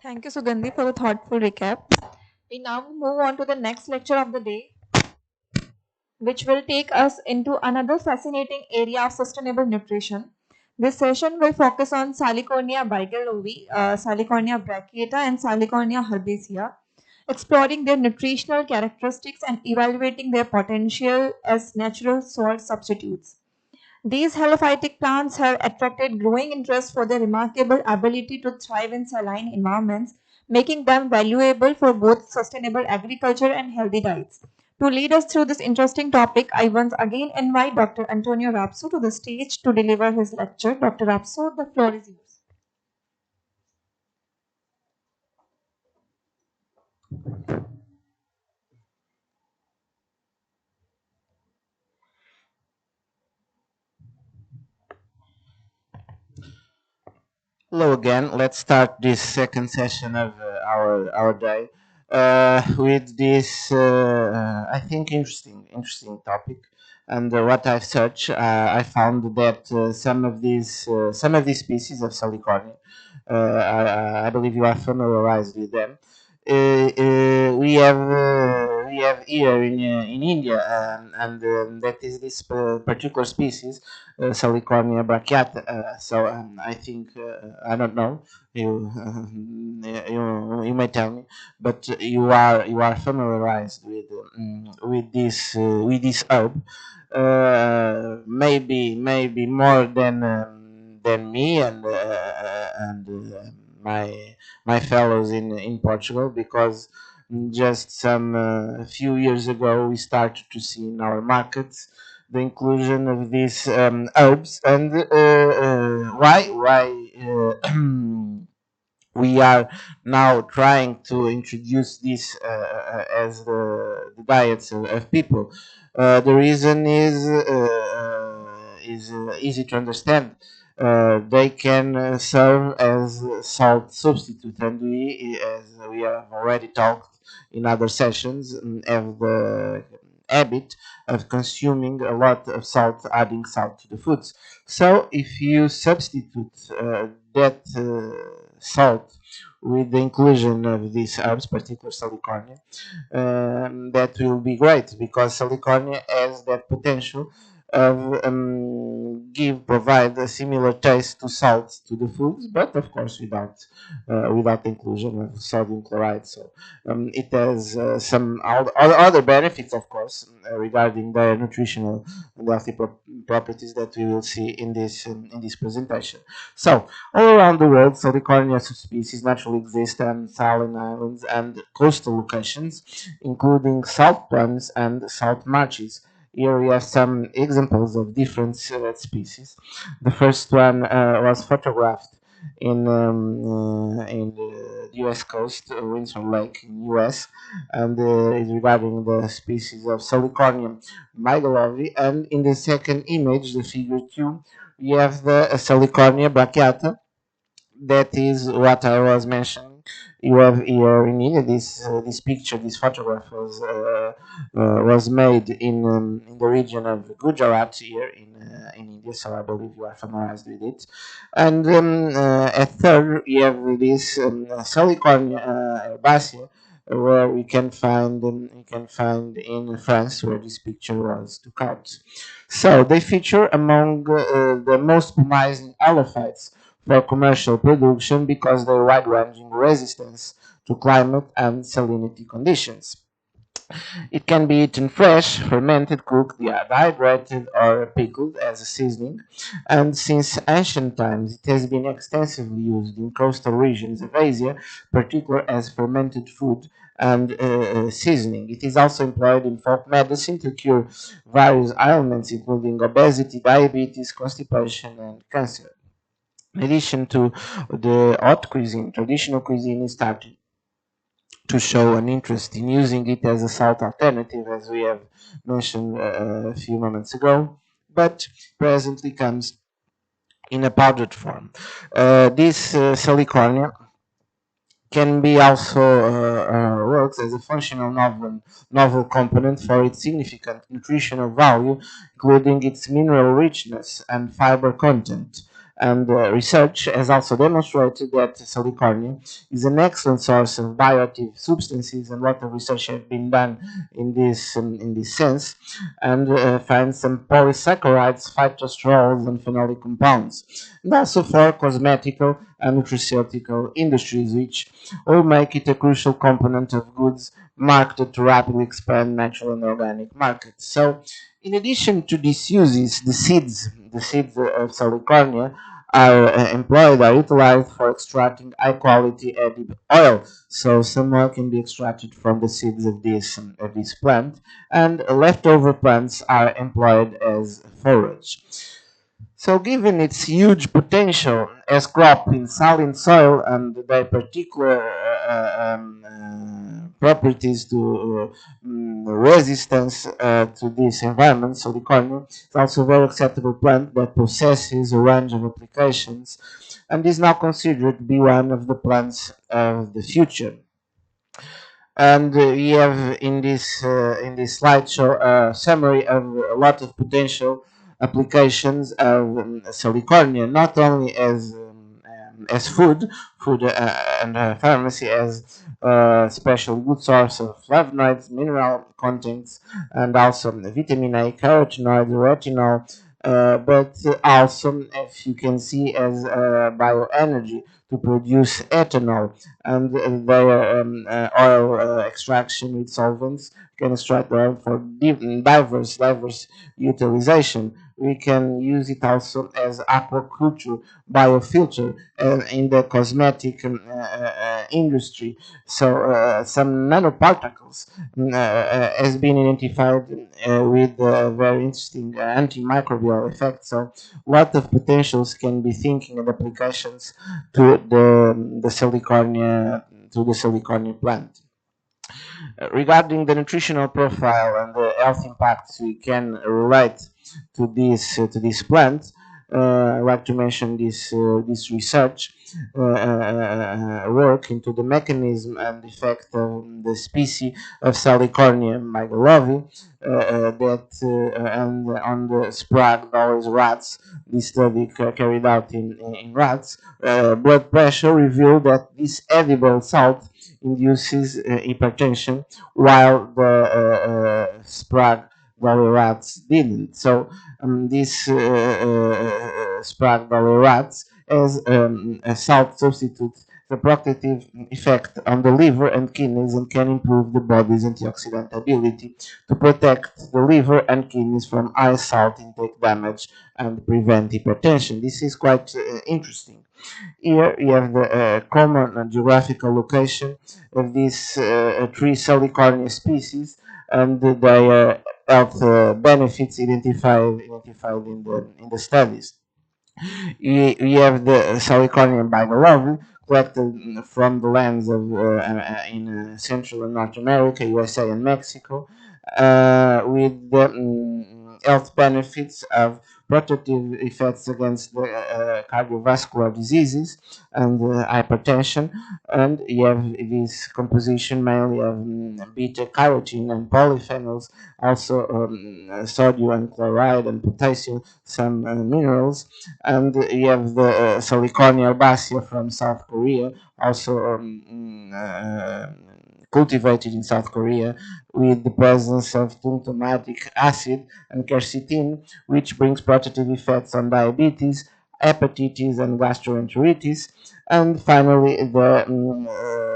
Thank you, Sugandhi, for the thoughtful recap. We now move on to the next lecture of the day, which will take us into another fascinating area of sustainable nutrition. This session will focus on Salicornia bigelovii, Salicornia brachiata, and Salicornia herbacea, exploring their nutritional characteristics and evaluating their potential as natural salt substitutes. These helophytic plants have attracted growing interest for their remarkable ability to thrive in saline environments, making them valuable for both sustainable agriculture and healthy diets. To lead us through this interesting topic, I once again invite Dr. Antonio Rapso to the stage to deliver his lecture. Dr. Rapso, the floor is yours. Hello again. Let's start this second session of our day with this I think interesting topic. And what I've searched, I found that some of these species of Salicornia, I believe you are familiarized with them. We have here in India, and that is this particular species, Salicornia brachiata. I think I don't know. You may tell me, but you are familiarized with this herb. Maybe more than me and my fellows in Portugal, because just some few years ago we started to see in our markets the inclusion of these herbs. And why we are now trying to introduce this as the diets of people. The reason is easy to understand. They can serve as salt substitute, and as we have already talked in other sessions, have the habit of consuming a lot of salt, adding salt to the foods. So if you substitute that salt with the inclusion of these herbs, particularly Salicornia, that will be great, because Salicornia has that potential of provide a similar taste to salt to the foods, but of course without the inclusion of sodium chloride. So it has some other benefits, of course, regarding the nutritional and healthy properties that we will see in this presentation. So all around the world, Salicornia subspecies naturally exist on saline islands and coastal locations, including salt ponds and salt marshes. Here we have some examples of different species. The first one was photographed in the U.S. coast, Windsor Lake in U.S., and is regarding the species of Salicornia bigelovii. And in the second image, the figure 2, we have the Salicornia brachiata. That is what I was mentioning. You have here in India this picture, this photograph was made in the region of Gujarat here in India. So I believe you are familiarized with it. And at third, you have this Salicornia herbacea, where we can find in France, where this picture was took out. So they feature among the most promising alophytes for commercial production because their wide-ranging resistance to climate and salinity conditions. It can be eaten fresh, fermented, cooked, dehydrated, or pickled as a seasoning, and since ancient times it has been extensively used in coastal regions of Asia, particularly as fermented food and seasoning. It is also employed in folk medicine to cure various ailments, including obesity, diabetes, constipation, and cancer. In addition to the hot cuisine, traditional cuisine is starting to show an interest in using it as a salt alternative, as we have mentioned a few moments ago, but presently comes in a powdered form. This Salicornia can be also works as a functional novel component for its significant nutritional value, including its mineral richness and fiber content. And research has also demonstrated that Salicornia is an excellent source of bioactive substances, and a lot of research has been done in this sense, and finds some polysaccharides, phytosterols, and phenolic compounds, and also for cosmetical and nutraceutical industries, which all make it a crucial component of goods marketed to rapidly expand natural and organic markets. So, in addition to these uses, the seeds of Salicornia are are utilized for extracting high quality edible oil. So some oil can be extracted from the seeds of this plant, and leftover plants are employed as forage. So, given its huge potential as crop in saline soil and their particular properties to resistance to this environment, so the corn is also a very acceptable plant that possesses a range of applications and is now considered to be one of the plants of the future. And we have in this slideshow a summary of a lot of potential applications of Salicornia, not only as food and pharmacy, as special good source of flavonoids, mineral contents, and also vitamin A, carotenoids, retinol, but also, if you can see, as bioenergy to produce ethanol, and their oil extraction with solvents can extract oil for diverse utilization. We can use it also as aquaculture biofilter in the cosmetic industry. So some nanoparticles has been identified with very interesting antimicrobial effects. So a lot of potentials can be thinking and applications to the Salicornia plant. Regarding the nutritional profile and the health impacts we can relate to this plant, I'd like to mention this research work into the mechanism and effect of the species of Salicornia bigelovii that and on the Sprague Dolls rats. This study carried out in rats. Blood pressure revealed that this edible salt induces hypertension, while the Sprague Dolly rats didn't. So this Sprague Dolly rats as a salt substitute the protective effect on the liver and kidneys and can improve the body's antioxidant ability to protect the liver and kidneys from high salt intake damage and prevent hypertension. This is quite interesting. Here you have the common geographical location of these three Salicornia species and their health benefits identified in the studies. We have the Salicornia bigelovii collected from the lands of in Central and North America, USA, and Mexico, with the health benefits of protective effects against the cardiovascular diseases and hypertension. And you have this composition mainly of beta carotene and polyphenols, also sodium and chloride and potassium, some minerals. And you have the Salicornia herbacea from South Korea, also cultivated in South Korea, with the presence of tungtomatic acid and quercetin, which brings protective effects on diabetes, hepatitis, and gastroenteritis. And finally, the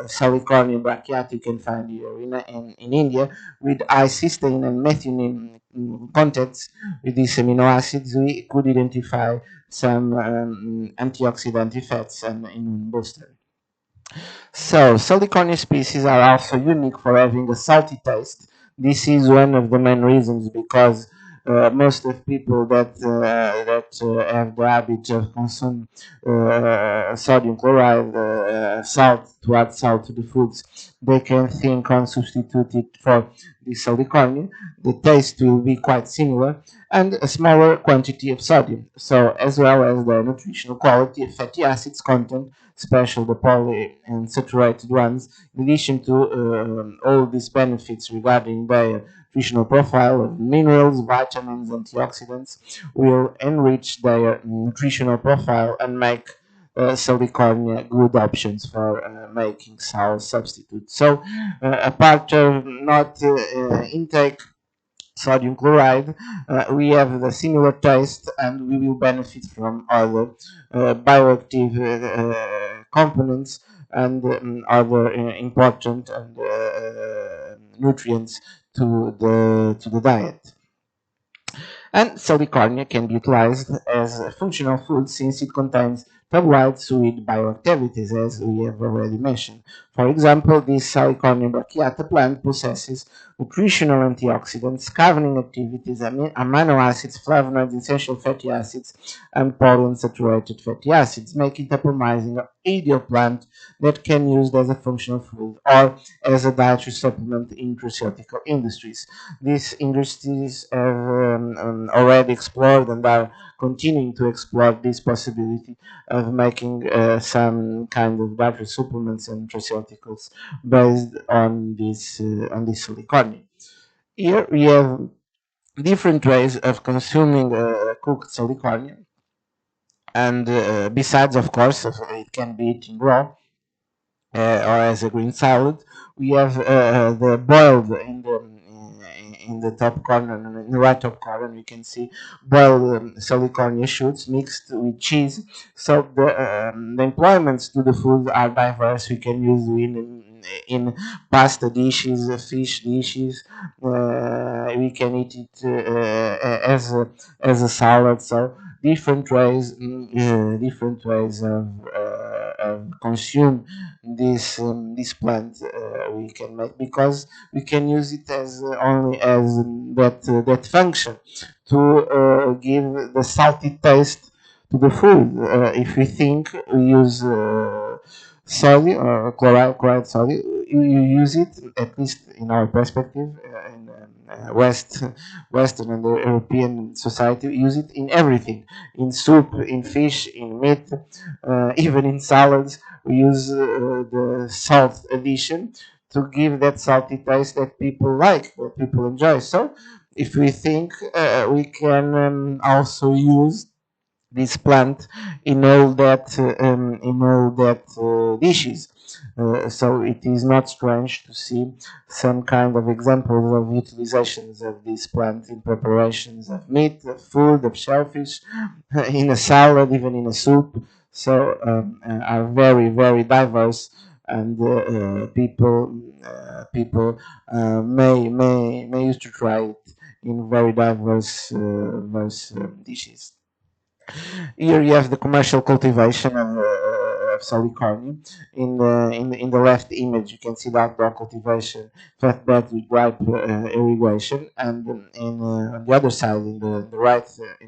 Salicornia brachiata you can find here in India, with high cysteine and methionine contents. With these amino acids, we could identify some antioxidant effects and immune booster. So, Salicornia species are also unique for having a salty taste. This is one of the main reasons because most of people that have the habit of consume sodium chloride, salt to add salt to the foods, they can think on substitute it for the Salicornia, the taste will be quite similar, and a smaller quantity of sodium. So, as well as the nutritional quality of fatty acids content, especially the polyunsaturated ones, in addition to all these benefits regarding their nutritional profile of minerals, vitamins, antioxidants, will enrich their nutritional profile and make Salicornia good options for making sour substitutes. So, apart of not intake sodium chloride, we have the similar taste and we will benefit from other bioactive components and other important and nutrients to the diet. And salicornia can be utilized as a functional food since it contains tabloids with bioactivities, as we have already mentioned. For example, this Salicornia brachiata plant possesses nutritional antioxidants, carboning activities, amino acids, flavonoids, essential fatty acids, and polyunsaturated fatty acids, making it a promising ideal plant that can be used as a functional food or as a dietary supplement in nutraceutical industries. These industries have already explored and are continuing to explore this possibility of making some kind of dietary supplements and nutraceuticals based on this siliconia. Here we have different ways of consuming cooked siliconia, and besides, of course, it can be eaten raw or as a green salad. We have the boiled in the top corner, in the right top corner, you can see boiled salicornia shoots mixed with cheese. So the employments to the food are diverse. We can use in pasta dishes, fish dishes. We can eat it as a salad. So different ways of consume this plant we can make, because we can use it as only as that function to give the salty taste to the food. If we think we use sodium or chloride sodium, you use it, at least in our perspective, in Western and European society, use it in everything, in soup, in fish, in meat, even in salads. We use the salt addition to give that salty taste that people like, that people enjoy. So, if we think we can also use this plant in all that dishes. So it is not strange to see some kind of examples of utilizations of this plant in preparations of meat, of food, of shellfish, in a salad, even in a soup. So are very diverse, and people may used to try it in very diverse dishes. Here you have the commercial cultivation of Salicornia. In the left image, you can see the outdoor cultivation, flatbed with gripe irrigation, and on the other side, in the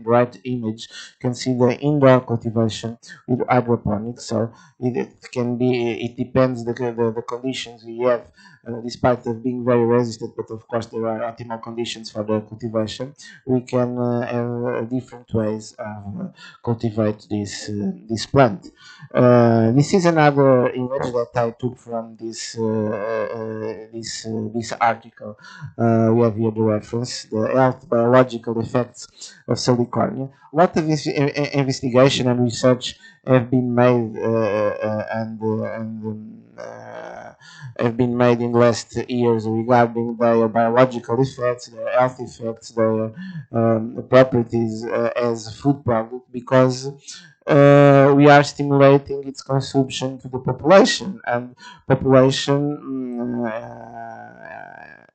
right image, you can see the indoor cultivation with hydroponics. So it depends the conditions we have. Despite of being very resistant, but of course there are optimal conditions for the cultivation. We can have different ways of cultivate this plant. This is another image that I took from this article. We have here the reference, the health biological effects of salicornia. A lot of this investigation and research have been made have been made in the last years regarding their biological effects, their health effects, their properties as food product, because we are stimulating its consumption to the population, and population,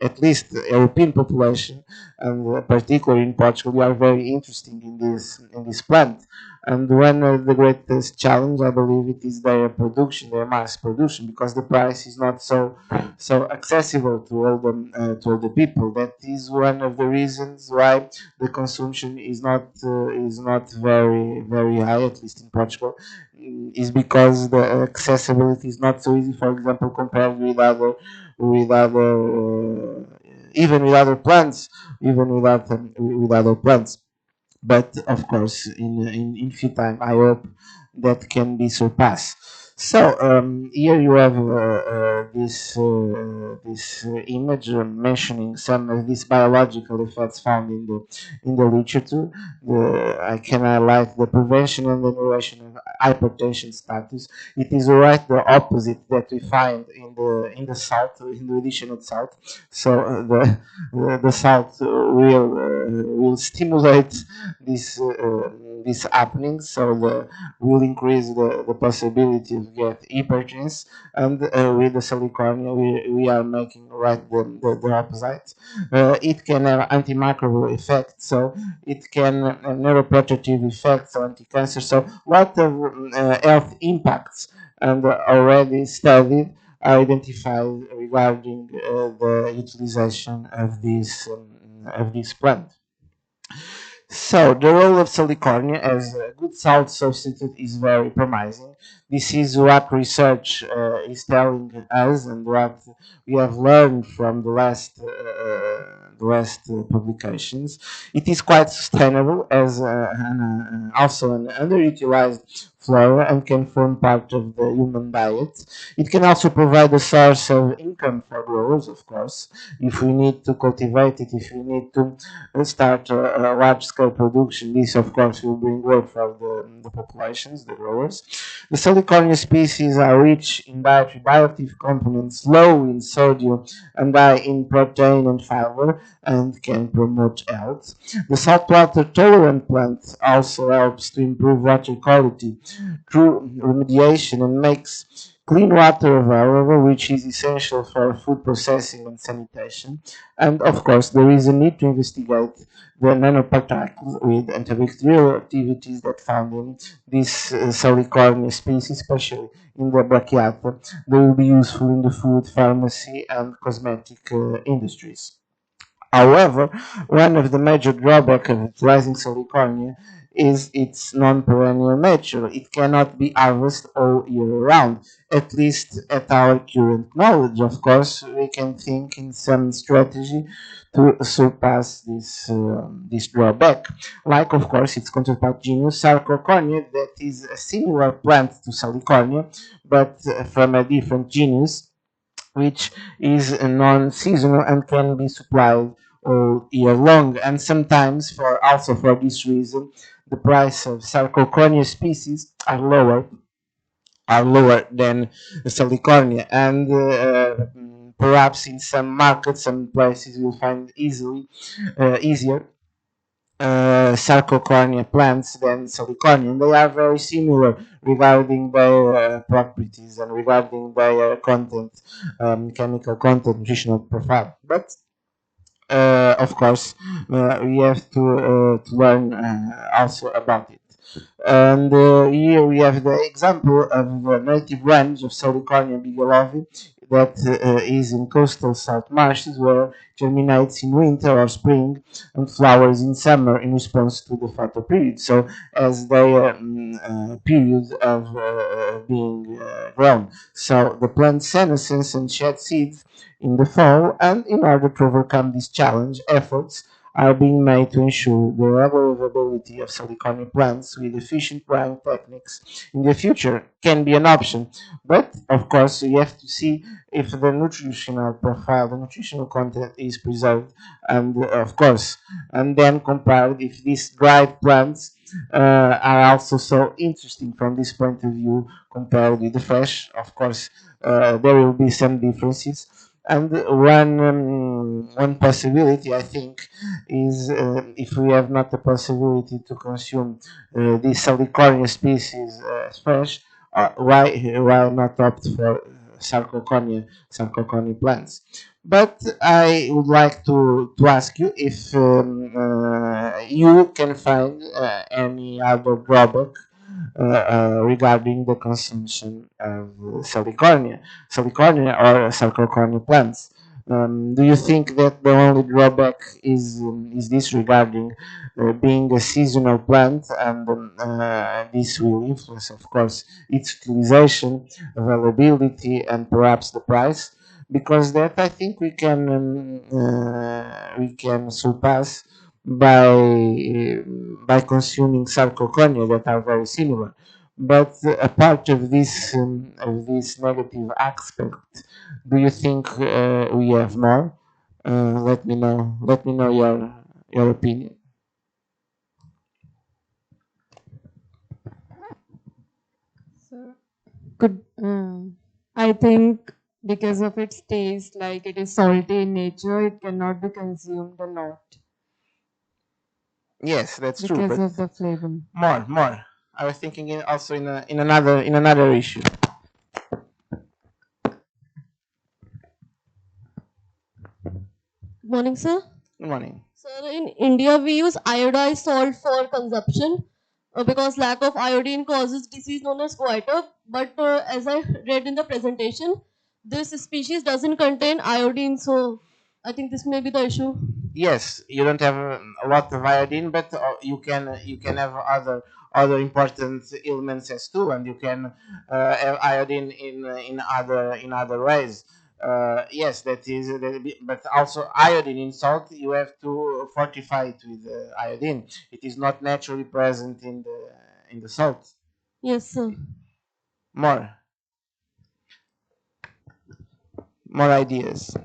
at least European population, and particularly in Portugal, we are very interested in this plant. And one of the greatest challenge, I believe, it is their production, their mass production, because the price is not so accessible to all the people. That is one of the reasons why the consumption is not very high, at least in Portugal, is because the accessibility is not so easy. For example, compared with other even with other plants, even without with other plants. But of course, in few time, I hope that can be surpassed. So here you have this image mentioning some of these biological effects found in the literature. I can highlight the prevention and moderation of hypertension status. It is right the opposite that we find in the salt, in the addition of salt. So the salt will stimulate this happening, so will increase the possibility of get hypertension, and with the salicornia we are making right the opposite. It can have antimicrobial effect, so it can neuroprotective effects, so anti-cancer, so lot of health impacts, and already studied identified regarding the utilization of this plant. So, the role of salicornia as a good salt substitute is very promising. This is what research is telling us, and what we have learned from the last publications. It is quite sustainable as also an underutilized flora, and can form part of the human diet. It can also provide a source of income for growers, of course, if we need to cultivate it, if we need to start a large-scale production. This, of course, will bring work for the populations, the growers. The Salicornia species are rich in dietary bioactive components, low in sodium and high in protein and fiber, and can promote health. The saltwater tolerant plant also helps to improve water quality through remediation, and makes clean water available, which is essential for food processing and sanitation. And of course, there is a need to investigate the nanoparticles with antibacterial activities that found in this Salicornia species, especially in the brachiata. They will be useful in the food, pharmacy, and cosmetic industries. However, one of the major drawbacks of utilizing Salicornia is its non-perennial nature. It cannot be harvested all year round, at least at our current knowledge. Of course, we can think in some strategy to surpass this drawback. Like, of course, its counterpart genus Salicornia, that is a similar plant to Salicornia, but from a different genus, which is non-seasonal and can be supplied all year long. And sometimes, for also for this reason, the price of Sarcocornia species are lower than the Salicornia, and perhaps in some markets, some places you'll find easier Sarcocornia plants than Salicornia. And they are very similar regarding their properties and regarding their content, chemical content, nutritional profile. But of course, we have to learn also about it. And here we have the example of the native range of Salicornia bigelovii that is in coastal salt marshes, where germinates in winter or spring and flowers in summer in response to the photo period. So as their period of being grown. So the plant senesces and shed seeds in the fall, and in order to overcome this challenge, efforts are being made to ensure the regular availability of Salicornia plants with efficient growing techniques in the future can be an option. But of course, you have to see if the nutritional profile, the nutritional content is preserved, and of course, and then compared if these dried plants are also so interesting from this point of view compared with the fresh. Of course, there will be some differences. And one possibility, I think, is if we have not the possibility to consume this Salicornia species fresh, why not opt for Sarcocornia plants? But I would like to ask you if you can find any other drawback regarding the consumption of Salicornia or Sarcocornia plants. Do you think that the only drawback is this regarding being a seasonal plant, and this will influence, of course, its utilization, availability, and perhaps the price? because that I think we can surpass by consuming sarcoconia that are very similar. But a part of this negative aspect, do you think we have more? Let me know. Let me know your opinion. So, could I think because of its taste, like it is salty in nature, it cannot be consumed a lot Yes, that's true. because But of the flavor. more. I was thinking also in another issue. Morning, sir. Good morning. Sir, in India, we use iodized salt for consumption because lack of iodine causes disease known as goiter. But as I read in the presentation, this species doesn't contain iodine, so I think this may be the issue. Yes, you don't have a lot of iodine, but you can have other important elements as too, and you can have iodine in other ways. Yes, but also iodine in salt, you have to fortify it with iodine. It is not naturally present in the salt. Yes, sir. More more ideas.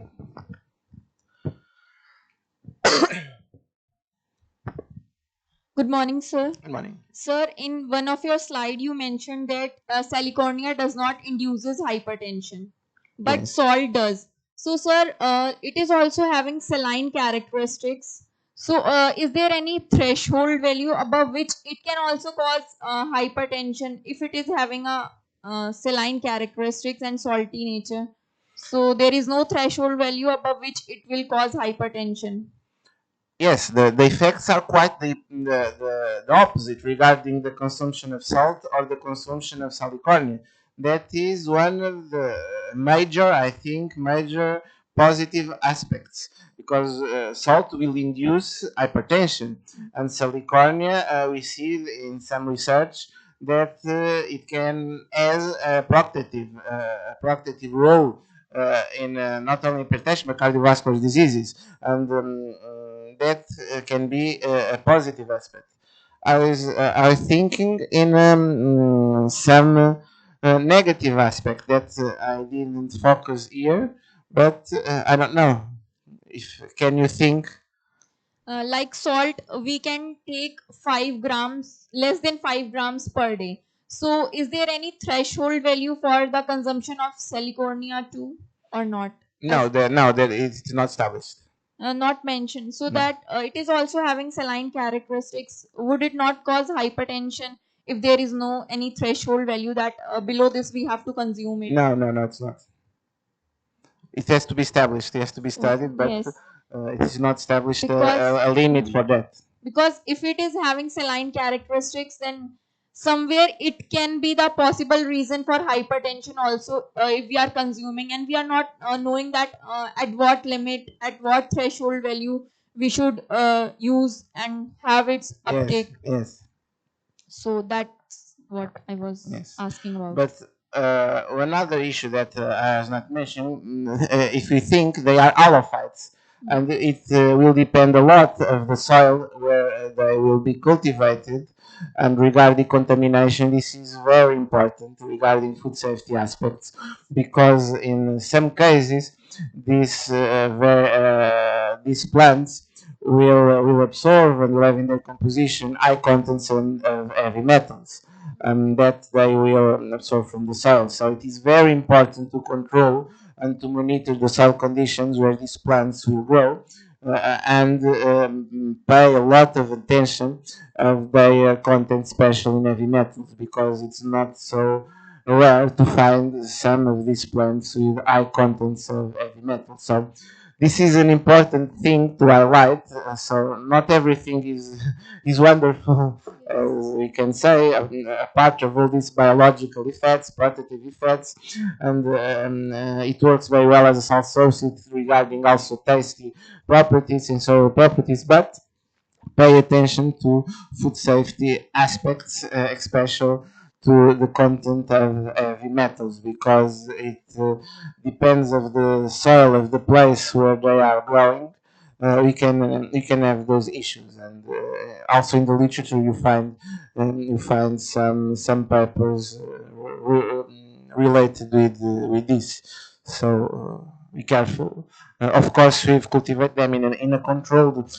Good morning, sir. Good morning. Sir, in one of your slide, you mentioned that Salicornia does not induces hypertension, but Yes. salt does. So, sir, it is also having saline characteristics. So, is there any threshold value above which it can also cause hypertension if it is having a saline characteristics and salty nature? So, there is no threshold value above which it will cause hypertension. Yes, the effects are quite the opposite regarding the consumption of salt or the consumption of salicornia. That is one of the major positive aspects because salt will induce hypertension, and salicornia we see in some research that it can has a protective role in not only hypertension but cardiovascular diseases, and that can be a positive aspect. I was thinking in some negative aspect that I didn't focus here, but I don't know. If can you think? Like salt, we can take 5 grams, less than 5 grams per day. So, is there any threshold value for the consumption of Salicornia too, or not? No, that it's not established. Not mentioned. So, No. that it is also having saline characteristics. Would it not cause hypertension if there is no any threshold value that below this we have to consume it? No, it's not. It has to be established. It has to be studied, but Yes, it is not established because a limit for that. because if it is having saline characteristics, then somewhere it can be the possible reason for hypertension also, if we are consuming and we are not knowing that at what limit, at what threshold value we should use and have its Yes, uptake. yes. So that's what I was Yes, asking about. but another issue that I was not mentioned, if we think they are halophytes, and it will depend a lot of the soil where they will be cultivated, and regarding contamination, this is very important regarding food safety aspects, because in some cases, these plants will absorb and will have in their composition high contents of heavy metals that they will absorb from the soil. So it is very important to control and to monitor the soil conditions where these plants will grow and pay a lot of attention of their content, especially in heavy metals, because it's not so rare to find some of these plants with high contents of heavy metals. So this is an important thing to highlight. So not everything is wonderful, we can say. A part of all these biological effects, protective effects, and it works very well as a salt substitute regarding also tasty properties and soil properties, but pay attention to food safety aspects, especially to the content of heavy metals because it depends of the soil of the place where they are growing. We can have those issues, and also in the literature you find some papers related with this. So be careful. Of course, we cultivate them in a controlled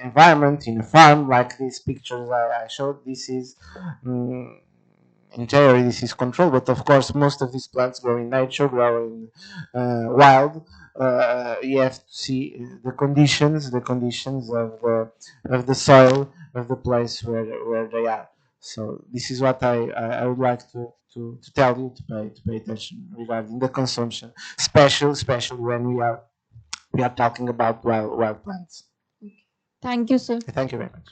environment, in a farm, like these pictures I showed. This is, in theory, this is controlled, but of course, most of these plants grow in nature, grow in wild. You have to see the conditions of the soil of the place where they are. So this is what I would like to tell you to pay attention regarding the consumption, especially when we are talking about wild plants. Thank you, sir. Thank you very much.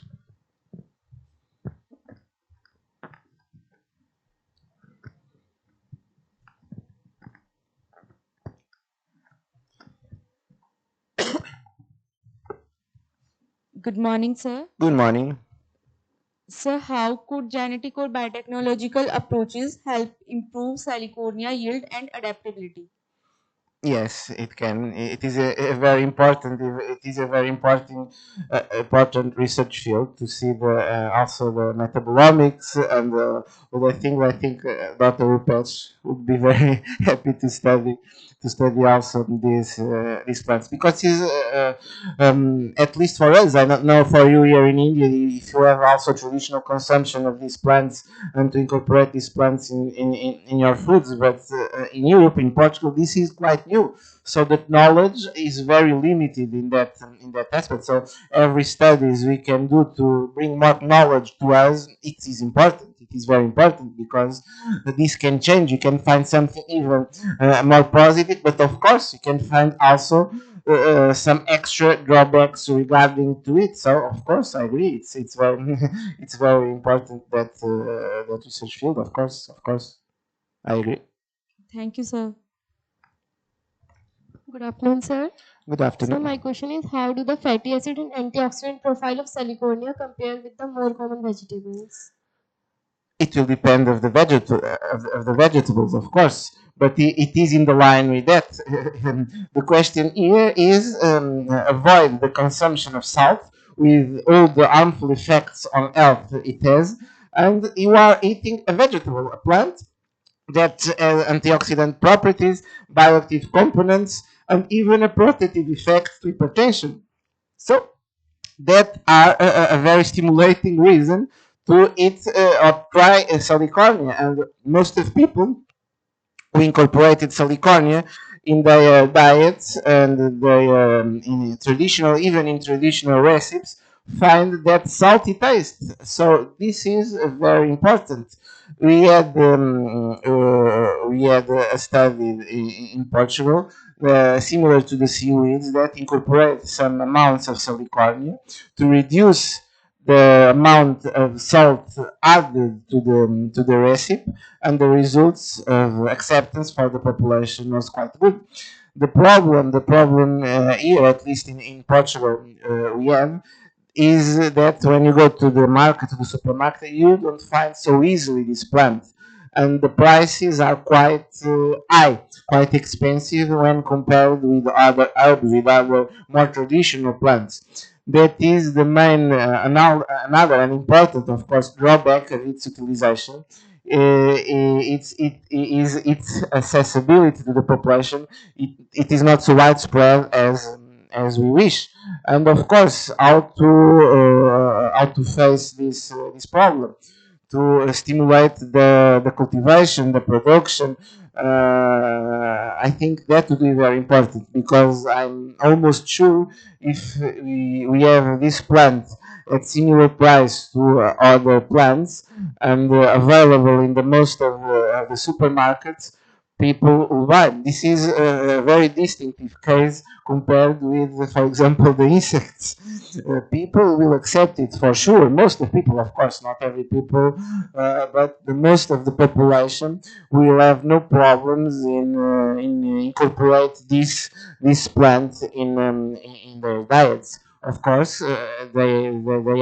Good morning, sir. Good morning. Sir, how could genetic or biotechnological approaches help improve Salicornia yield and adaptability? Yes, it can. It is a very important. It is a very important research field to see the also the metabolomics and other things. I think Dr. Rupert would be very happy to study also these plants because he's at least for us. I don't know for you here in India if you have also traditional consumption of these plants and to incorporate these plants in your foods. But in Europe, in Portugal, this is quite new. So that knowledge is very limited in that aspect. So every studies we can do to bring more knowledge to us, it is important. It is very important because this can change. You can find something even more positive, but of course you can find also some extra drawbacks regarding to it. So of course I agree. It's very it's very important that that research field. Of course, I agree. Thank you, sir. Good afternoon, sir. Good So afternoon. my question is, how do the fatty acid and antioxidant profile of Salicornia compare with the more common vegetables? It will depend of of the vegetables, of course, but it is in the line with that. The question here is avoid the consumption of salt with all the harmful effects on health it has, and you are eating a vegetable, a plant that antioxidant properties, bioactive components, and even a protective effect to hypertension. So that are a very stimulating reason to eat or try salicornia. And most of people who incorporated salicornia in their diets and their in traditional, even in traditional recipes, find that salty taste. So this is very important. We had a study in Portugal similar to the seaweeds that incorporate some amounts of salicornia to reduce the amount of salt added to the recipe, and the results of acceptance for the population was quite good. The problem here, at least in Portugal, we have is that when you go to the market, to the supermarket, you don't find so easily this plant. And the prices are quite high, quite expensive when compared with other herbs, with other more traditional plants. That is the main, another and important, of course, drawback of its utilization. It is its accessibility to the population. It is not so widespread as we wish, and of course how to face this problem to stimulate the cultivation, the production. I think that would be very important because I'm almost sure if we have this plant at similar price to other plants and available in the most of the supermarkets, people will buy. This is a very distinctive case compared with, for example, the insects. People will accept it for sure. Most of people, of course, not every people, but the most of the population will have no problems in incorporate this plant in their diets. Of course, they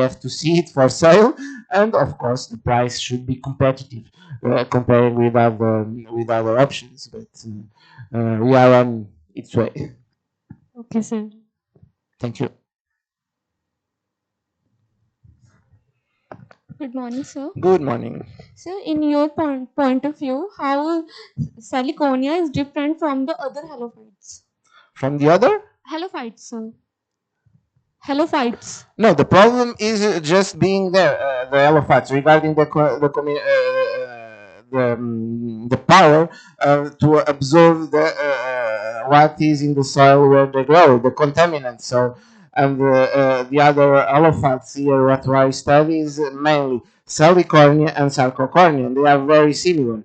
have to see it for sale, and of course, the price should be competitive comparing with other options. But we are on its way. Okay, sir. Thank you. Good morning, sir. Good morning. So, in your point of view, how Salicornia is different from the other halophytes? From the other? Halophytes, sir. Halophytes. No, the problem is just being there. The aliphates regarding the power to absorb what is in the soil where they grow, the contaminants. So, and the other aliphates here, what I study is mainly Salicornia and Sarcocornia, and they are very similar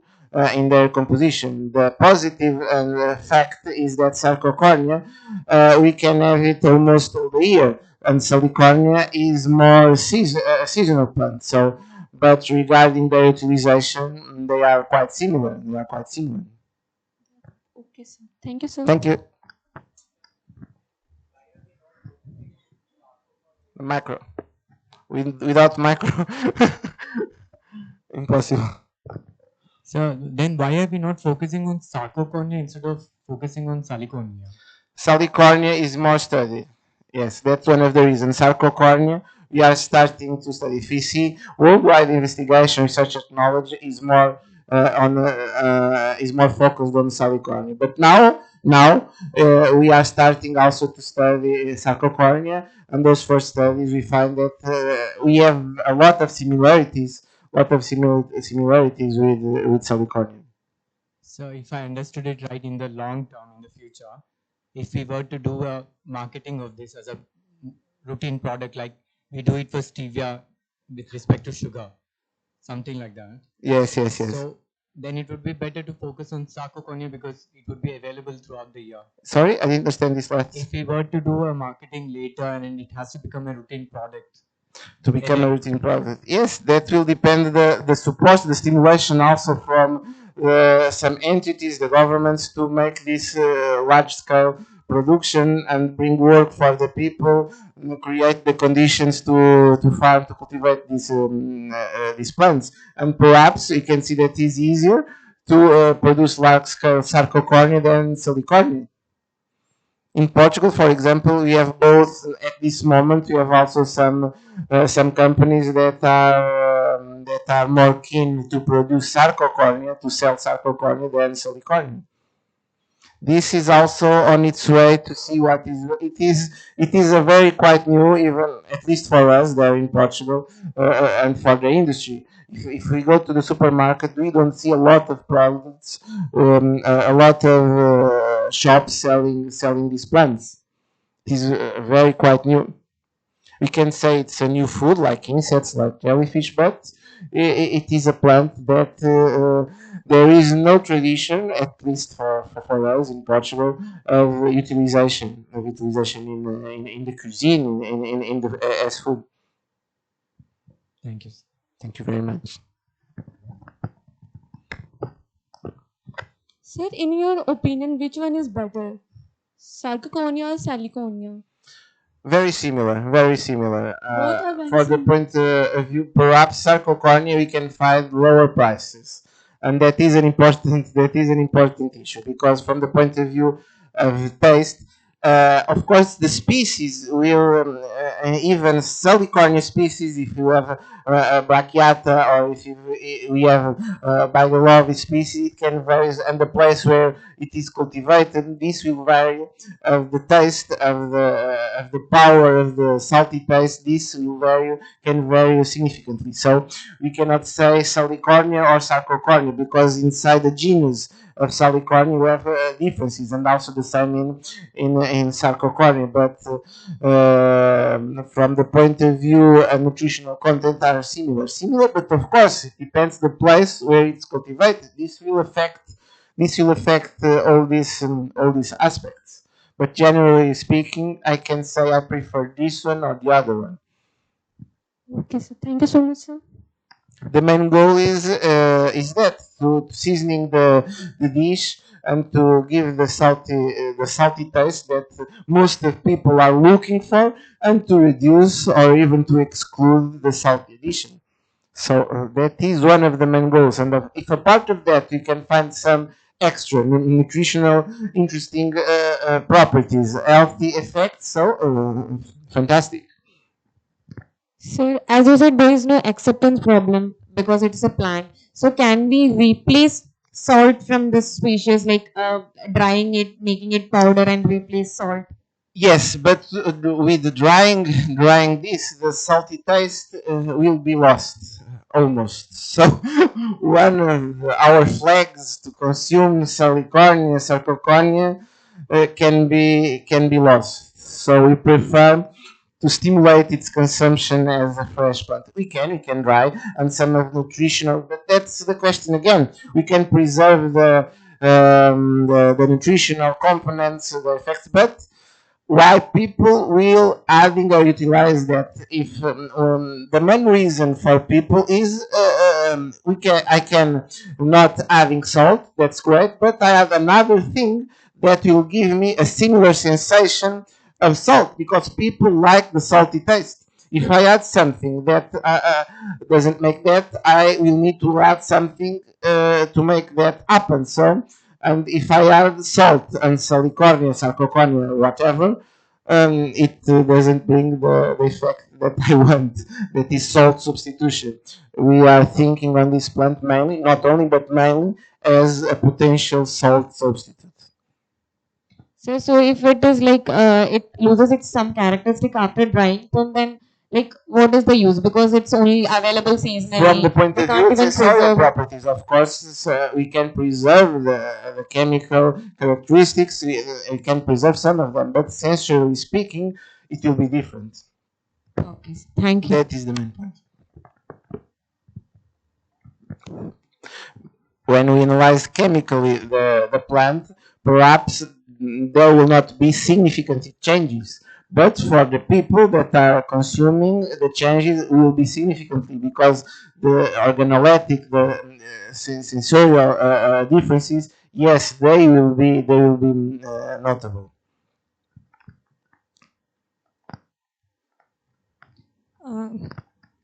in their composition. The positive fact is that Sarcocornia we can have it almost all the year, and Salicornia is more seasonal plant. So, but regarding their utilization, they are quite similar. They are quite similar. Okay, sir. Thank you, sir. Thank you. Macro. Without macro, impossible. So then why are we not focusing on sarcopenia instead of focusing on salicornia? Salicornia is more studied. Yes, that's one of the reasons. Sarcocornia, we are starting to study. If we see worldwide investigation, research technology is more is more focused on Salicornia. But now we are starting also to study Sarcocornia, and those first studies we find that we have a lot of similarities with Salicornia. So if I understood it right, in the long term, in the future, if we were to do a marketing of this as a routine product, like we do it for stevia with respect to sugar, something like that. Yes. So then it would be better to focus on sarcopenia because it would be available throughout the year. Sorry, I didn't understand this last. If we were to do a marketing later and it has to become a routine product, To become a routine product. Yes, that will depend the support, the stimulation also from some entities, the governments, to make this large scale production and bring work for the people, create the conditions to farm, to cultivate these plants. And perhaps you can see that it is easier to produce large scale sarcocornia than salicornia. In Portugal, for example, we have both at this moment. We have also some companies that are more keen to produce sarcocornia, to sell sarcocornia than salicornia. This is also on its way to see what is it is. It is a very quite new, even at least for us there in Portugal and for the industry. If we go to the supermarket, we don't see a lot of products, a lot of shops selling these plants. It is very quite new. We can say it's a new food like insects, like jellyfish, but it is a plant that there is no tradition, at least for us in Portugal, of utilization in the cuisine, in the as food. thank you. Thank you very much. Sir, in your opinion, which one is better? Sarcocornia or Salicornia? Very similar, very similar. Both are very For the similar. point of view, perhaps Sarcocornia we can find lower prices, and that is an important issue because from the point of view of taste, of course, the species will even Salicornia species. If you have a brachiata or if we have bigelovii species, it can vary, and the place where it is cultivated, this will vary of the taste of the power of the salty taste. This will vary can vary significantly. So we cannot say Salicornia or Sarcocornia because inside the genus of Salicornia we have differences, and also the same in Sarcocornia. But from the point of view nutritional content are similar. But of course, it depends the place where it's cultivated. This will affect all these aspects. But generally speaking, I can say I prefer this one or the other one. Okay, sir. Thank you so much, sir. The main goal is that to seasoning the dish and to give the salty taste that most of people are looking for, and to reduce or even to exclude the salty addition. So that is one of the main goals, and if a part of that you can find some extra nutritional interesting properties, healthy effects, so fantastic. So, as you said, there is no acceptance problem because it's a plant. So, can we replace salt from this species, like drying it, making it powder, and replace salt? Yes, but with the drying this, the salty taste will be lost almost. So one of our flags to consume Salicornia, Sarcocornia can be lost. So we prefer to stimulate its consumption as a fresh plant. We can dry, and some of nutritional, but that's the question again. We can preserve the nutritional components, the effects, but why people will adding or utilize that. If the main reason for people is I can not adding salt, that's great, but I have another thing that will give me a similar sensation of salt, because people like the salty taste. If I add something that doesn't make that, I will need to add something to make that happen. So, and if I add salt and salicornia, sarcocornia, whatever, it doesn't bring the effect that I want, that is salt substitution. We are thinking on this plant mainly, not only, but mainly as a potential salt substitute. So if it is like it loses its some characteristic after drying, then like what is the use? Because it's only available From the seasonally. point We of view can't of even sensorial preserve it. properties, of course, we can preserve the chemical characteristics, we can preserve some of them, but sensorily speaking, it will be different. Okay, thank you. That is the main point. When we analyze chemically the plant, perhaps there will not be significant changes. But for the people that are consuming, the changes will be significantly, because the organoleptic, the sensorial differences, yes, they will be notable. Uh,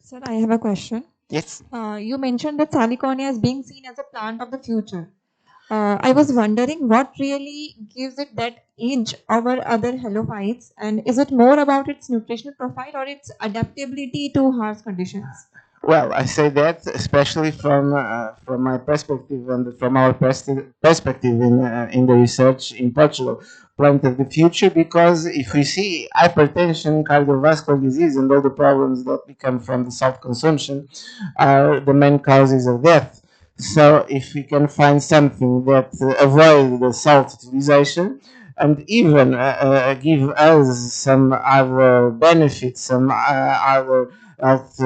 Sir, I have a question. Yes. You mentioned that Salicornia is being seen as a plant of the future. I was wondering what really gives it that edge over other halophytes, and is it more about its nutritional profile or its adaptability to harsh conditions? Well, I say that especially from my perspective and from our perspective in the research in Portugal, plant of the future. Because if we see hypertension, cardiovascular disease, and all the problems that become from the salt consumption, are the main causes of death. So if we can find something that avoid the salt utilization, and even give us some other benefits, some other health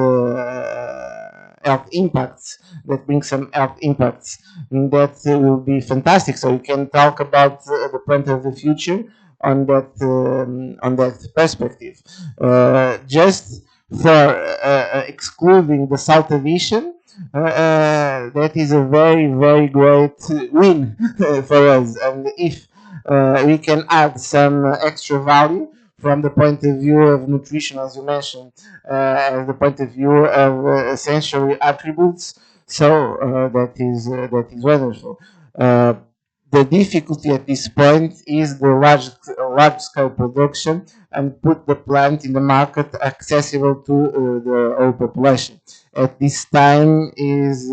health impacts, that bring some health impacts, that will be fantastic. So we can talk about the plant of the future on that perspective. Just for excluding the salt addition, that is a very very great win for us. And if we can add some extra value from the point of view of nutrition, as you mentioned, the point of view of sensory attributes. So that is wonderful. Uh, the difficulty at this point is the large scale production, and put the plant in the market accessible to the whole population. At this time is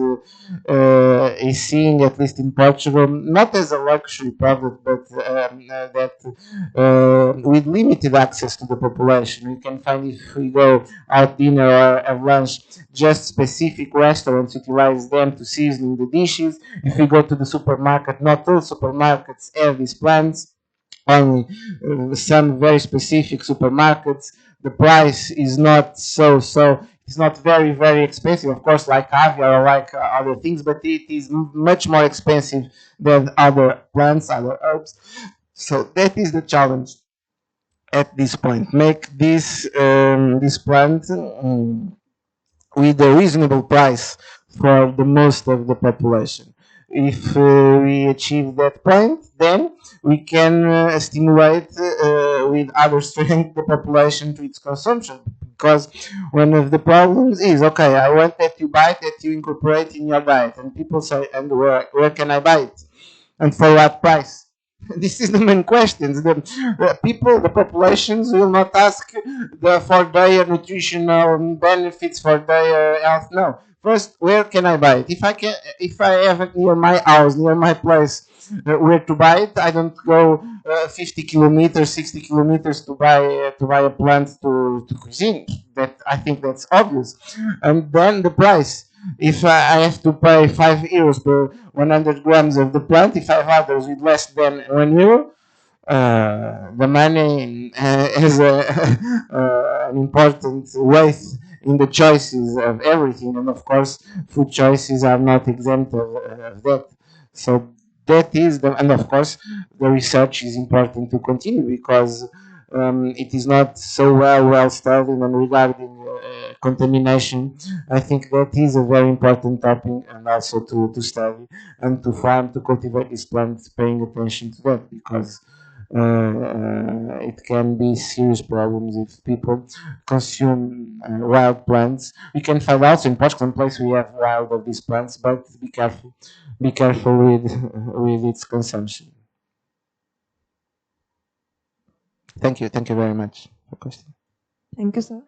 seen, at least in Portugal, not as a luxury product, but that with limited access to the population. We can find, if we go out dinner or have lunch, just specific restaurants utilize them to season the dishes. If we go to the supermarket, not all supermarkets have these plants, only some very specific supermarkets. The price is not so. It's not very very expensive, of course, like caviar or like other things, but it is much more expensive than other plants, other herbs. So that is the challenge at this point. Make this plant with a reasonable price for the most of the population. If we achieve that point, then we can stimulate with other strength the population to its consumption. Because one of the problems is, okay, I want that you buy it, that you incorporate in your diet, and people say, and where can I buy it, and for what price? This is the main question. The people, the populations will not ask for their nutritional benefits, for their health. No. First, where can I buy it? If I have it near my house, near my place, where to buy it, I don't go 50 kilometers, 60 kilometers to buy a plant to cuisine. That I think that's obvious. And then the price. If I have to pay 5 euros per 100 grams of the plant, if I have others with less than 1 euro, the money has an important weight in the choices of everything, and of course, food choices are not exempt of that. So that is the, and of course, the research is important to continue because it is not so well studied and regarding contamination. I think that is a very important topic and also to study and to farm to cultivate these plants, paying attention to that because it can be serious problems if people consume wild plants. We can find also in Portugal some place we have wild of these plants, but be careful with with its consumption. Thank you very much for question. Thank you, sir.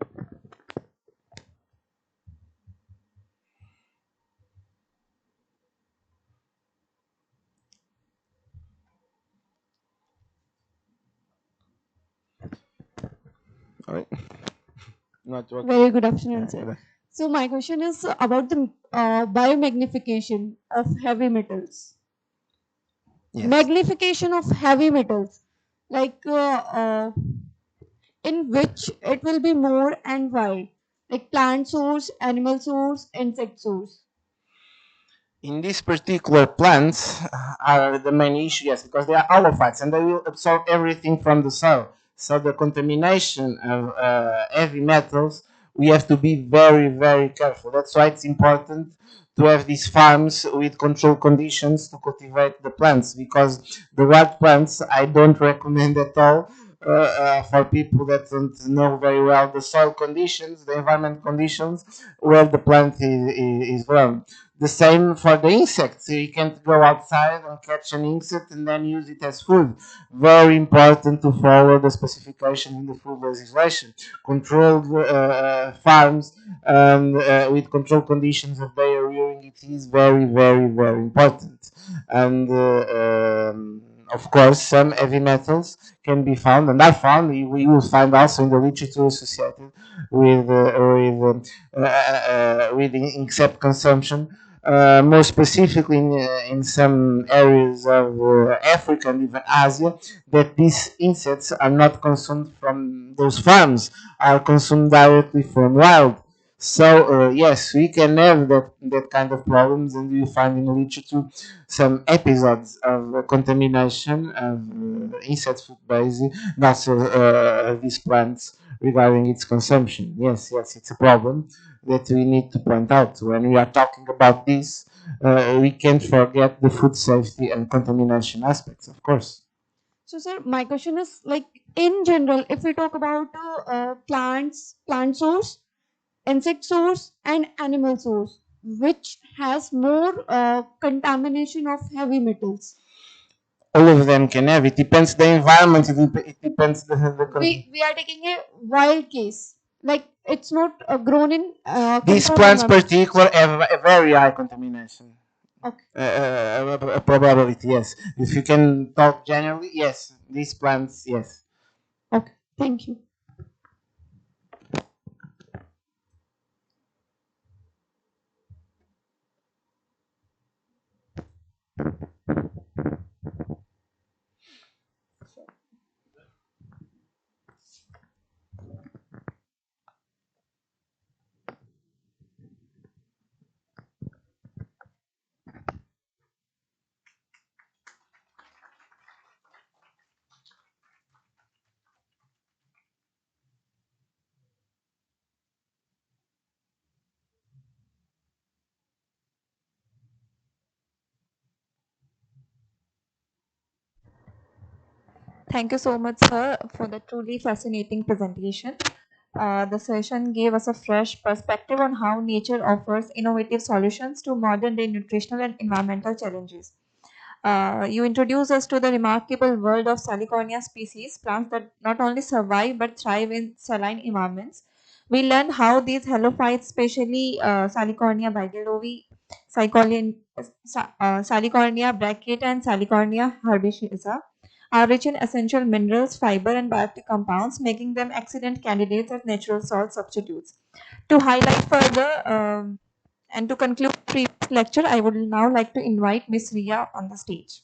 All right. Not working. Very good afternoon, Yeah, sir. yeah. So my question is about the biomagnification of heavy metals. Yes. Magnification of heavy metals, like in which it will be more and why, like plant source, animal source, insect source. In these particular plants are the main issue, yes, because they are alophytes and they will absorb everything from the soil. So the contamination of heavy metals, we have to be very, very careful. That's why it's important to have these farms with controlled conditions to cultivate the plants, because the wild plants I don't recommend at all for people that don't know very well the soil conditions, the environment conditions where the plant is grown. The same for the insects. You can't go outside and catch an insect and then use it as food. Very important to follow the specification in the food legislation. Controlled farms with controlled conditions of their rearing, it is very, very, very important. And of course, some heavy metals can be found and are found. We will find also in the literature associated with insect consumption, more specifically in some areas of Africa and even Asia, that these insects are not consumed from those farms, are consumed directly from wild. So yes, we can have that kind of problems, and you find in the literature some episodes of contamination of insect food base, and also these plants regarding its consumption. Yes, yes, it's a problem that we need to point out. When we are talking about this, we can't forget the food safety and contamination aspects, of course. So, sir, my question is like in general, if we talk about plant source, insect source, and animal source, which has more contamination of heavy metals? All of them can have. It depends the environment. It depends We are taking a wild case, like it's not grown in these controlled plants environment. particular have a very high contamination. Okay. Probability, yes. If you can talk generally, yes. These plants, yes. Okay. Thank you. Thank you so much, sir, for the truly fascinating presentation. The session gave us a fresh perspective on how nature offers innovative solutions to modern day nutritional and environmental challenges. You introduce us to the remarkable world of Salicornia species, plants that not only survive but thrive in saline environments. We learned how these halophytes, especially Salicornia bigelovii, Salicornia brachiata, and Salicornia herbacea, are rich in essential minerals, fiber, and bioactive compounds, making them excellent candidates as natural salt substitutes. To highlight further, and to conclude the previous lecture, I would now like to invite Miss Ria on the stage.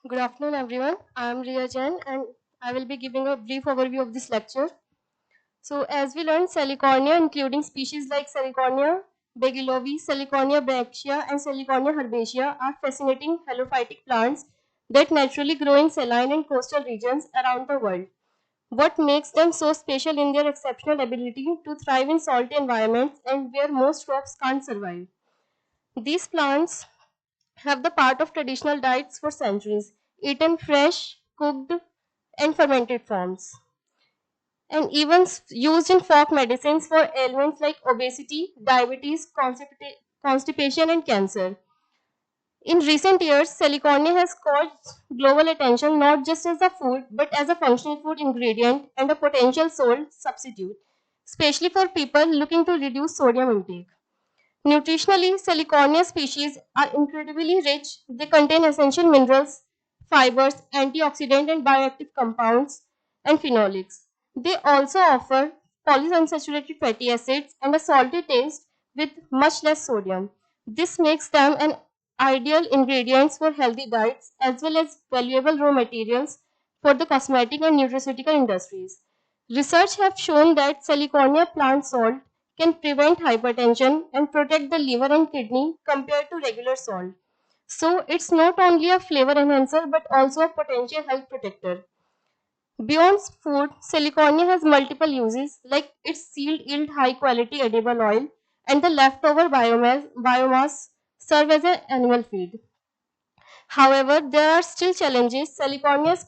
Good afternoon, everyone. I am Riya Jain, and I will be giving a brief overview of this lecture. So, as we learned, Salicornia, including species like Salicornia bigelovii, Salicornia brachia, and Salicornia herbacea, are fascinating halophytic plants that naturally grow in saline and coastal regions around the world. What makes them so special in their exceptional ability to thrive in salty environments and where most crops can't survive. These plants have the part of traditional diets for centuries, eaten fresh, cooked, and fermented forms, and even used in folk medicines for ailments like obesity, diabetes, constipation, and cancer. In recent years, Salicornia has caught global attention not just as a food but as a functional food ingredient and a potential salt substitute, especially for people looking to reduce sodium intake. Nutritionally, Salicornia species are incredibly rich. They contain essential minerals, fibers, antioxidant and bioactive compounds, and phenolics. They also offer polyunsaturated fatty acids and a salty taste with much less sodium. This makes them an ideal ingredients for healthy diets as well as valuable raw materials for the cosmetic and nutraceutical industries. Research have shown that Salicornia plant salt can prevent hypertension and protect the liver and kidney compared to regular salt. So it's not only a flavor enhancer but also a potential health protector. Beyond food, Salicornia has multiple uses like its sealed yield high quality edible oil and the leftover biomass serve as an animal feed. However, there are still challenges. Salicornia's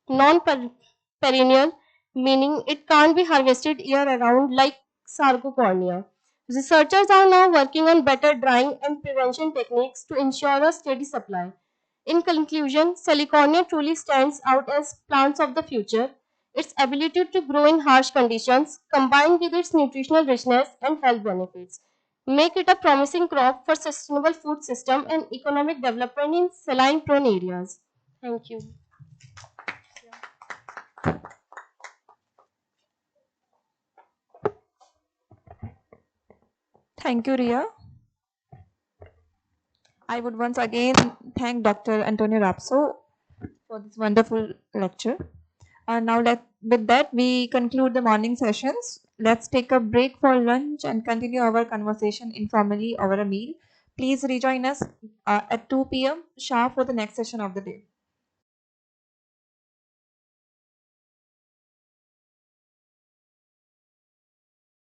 non-perennial, meaning it can't be harvested year-round like Sarcocornia. Researchers are now working on better drying and prevention techniques to ensure a steady supply. In conclusion, Salicornia truly stands out as plants of the future. Its ability to grow in harsh conditions, combined with its nutritional richness and health benefits, make it a promising crop for sustainable food system and economic development in saline-prone areas. Thank you. Thank you, Ria. I would once again thank Dr. Antonio Rapso for this wonderful lecture. Now, with that, we conclude the morning sessions. Let's take a break for lunch and continue our conversation informally over a meal. Please rejoin us at 2 p.m. sharp for the next session of the day.